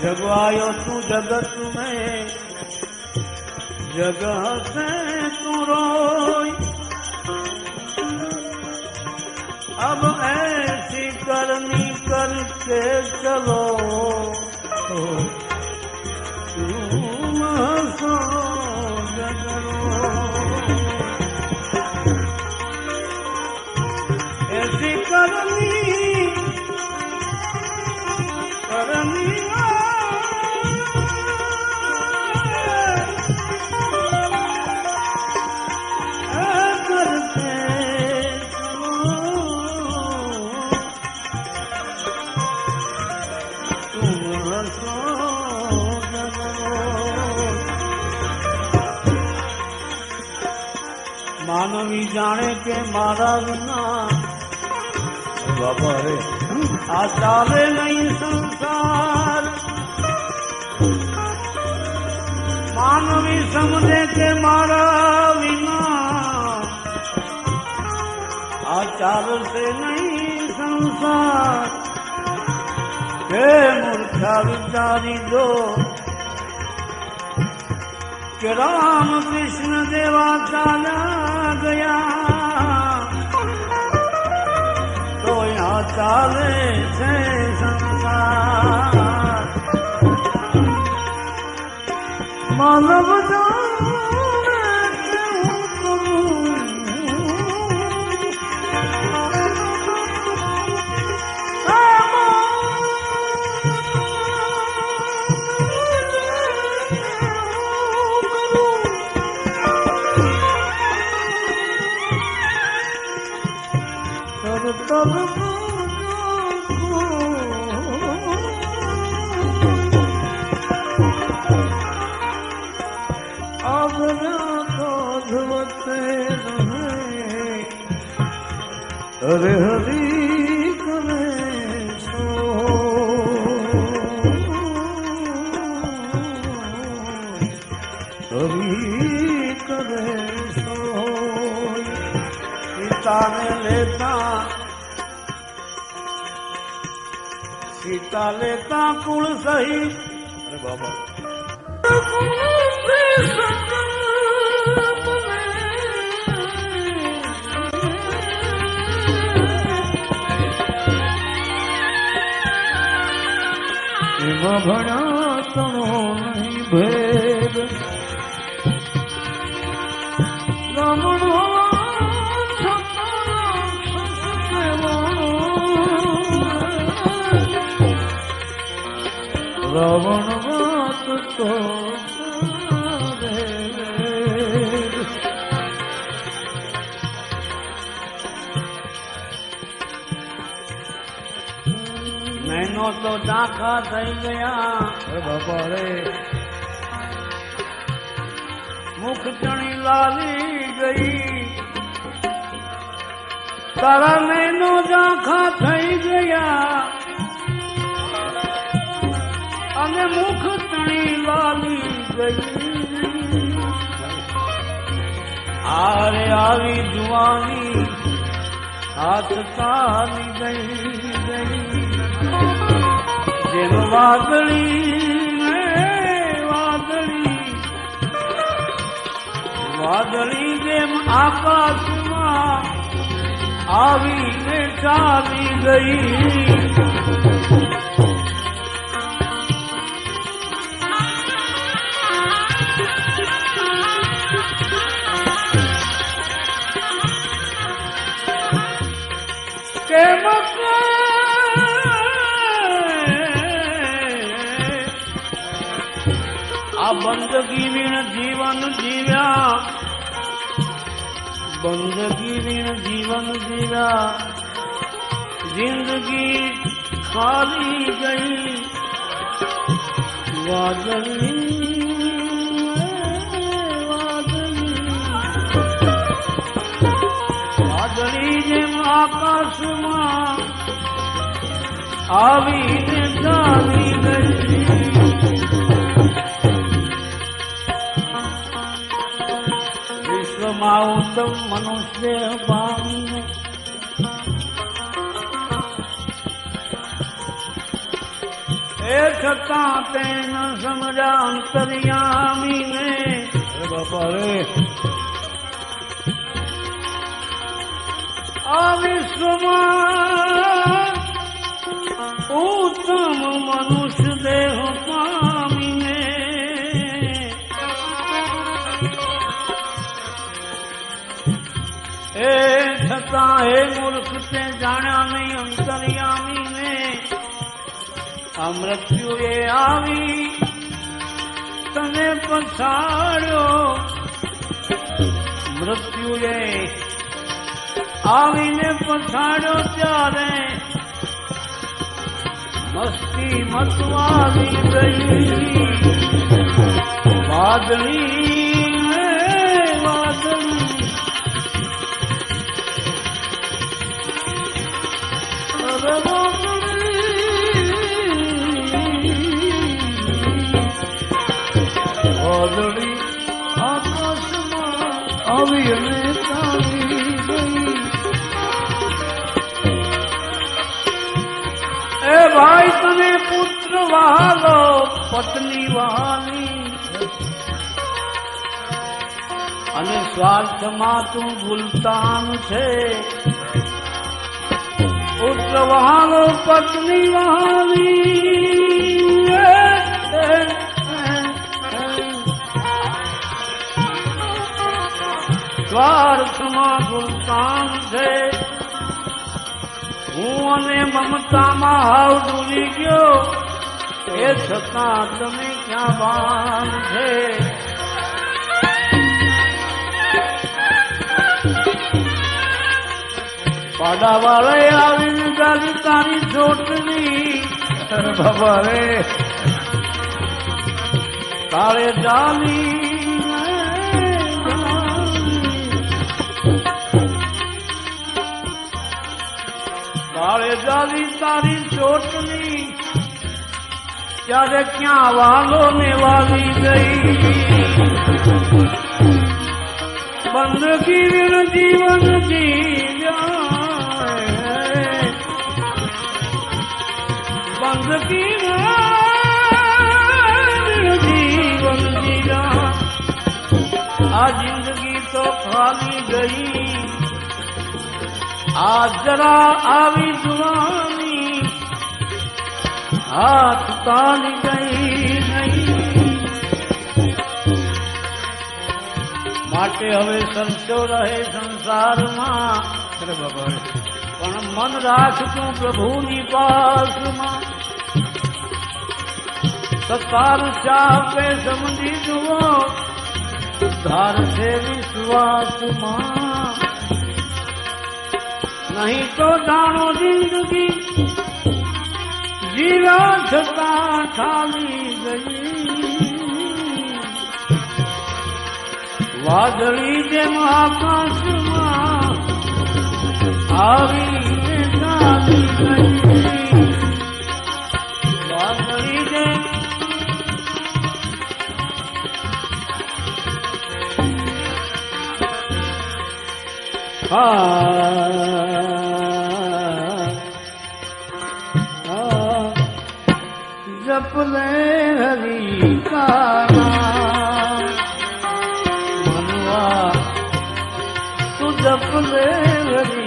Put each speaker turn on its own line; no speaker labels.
जब आयो तू जगत में, जगह से तू रोई। अब ऐसी करनी करके चलो तुम हंसो जगरो। ऐसी करनी करनी मानवी जाने के मारा बिना बाबा रे आ चाले नहीं संसार। मानवी समझे के मारा बिना आ चाल से नहीं संसार। के मूर्खा विचारी जो कि राम कृष्ण देवा चाला गया, तो यहाँ चाले से संसार। मानव तब अब तो धुवते रहे, अरे हरी करे सो। हरी करे सो सीता ने लेता, सीता लेता कुल सही। अरे बाबा भड़ा तणो नहीं भेद रमण रावण बात तो नैनो तो डाका थई गया। अरे बाबा रे मुख चणी लाली गई, तारा नैनो डाका थई गया अने मुख तणी लाली गई। आरे आवी जुआनी हाथ काली गई गई। जेम वादड़ी में वादड़ी, वादड़ी जेम आकाश में आवी ने चाली गई। आ बंदगी विण जीवन जीव्या, बंदगी विण जीवन जीव्या। जिंदगी खाली गई वादली वादली वादली जेम आकाश में आवी ने चाली गई। उत्तम मनुष्य पामीने एक छतां ते न समझा अंतर्यामी ने बाबा रे आ विश्वમાં उत्तम मनुष्य देह पामीने ए छतां हे मूर्ख ते जाण्या नहीं अंतर्यामी ने आ मृत्युए आवी तने पछाड़्यो मृत्युए आवीने पछाड़्यो त्यारे मस्ती मतवाली गई वादली वादली वादली आकाश में आवी ने तावी गई ए भाई तने पुत्र वहालो पत्नी वहाली अने स्वार्थ में तू भूलतान छे पुत्र वहालो पत्नी वहाली स्वार्थ में भूलतान छे હું અને મમતામાં હાવ ડૂબી ગયો એ છતાં તમે ક્યાં ભાન છે પાડાવાળાએ આવીને ગાલી તારી ચોટલી બાબા રે તારે જાલી तारे जाली तारी चोटली त्यारे क्या वालों ने वाली गई बंदगी ऋण जीवन जी बंदगी ऋण जीवन जी आ जिंदगी तो खाली गई आज जरा आवी जुवानी हाथ ताली गई नहीं माटे हवे संशो रहे संसार में पण मन राख तू प्रभुनी पास में सत्तार चापे समझी जुओ धार से विश्वास मां नहीं तो जानो जिंदगी जीवा छता खाली गई वादળી જેમ આકાશમાં આવીને ચાલી ગઈ વાદળી જેમ जप ले हरि का नाम मनवा तू जप ले हरि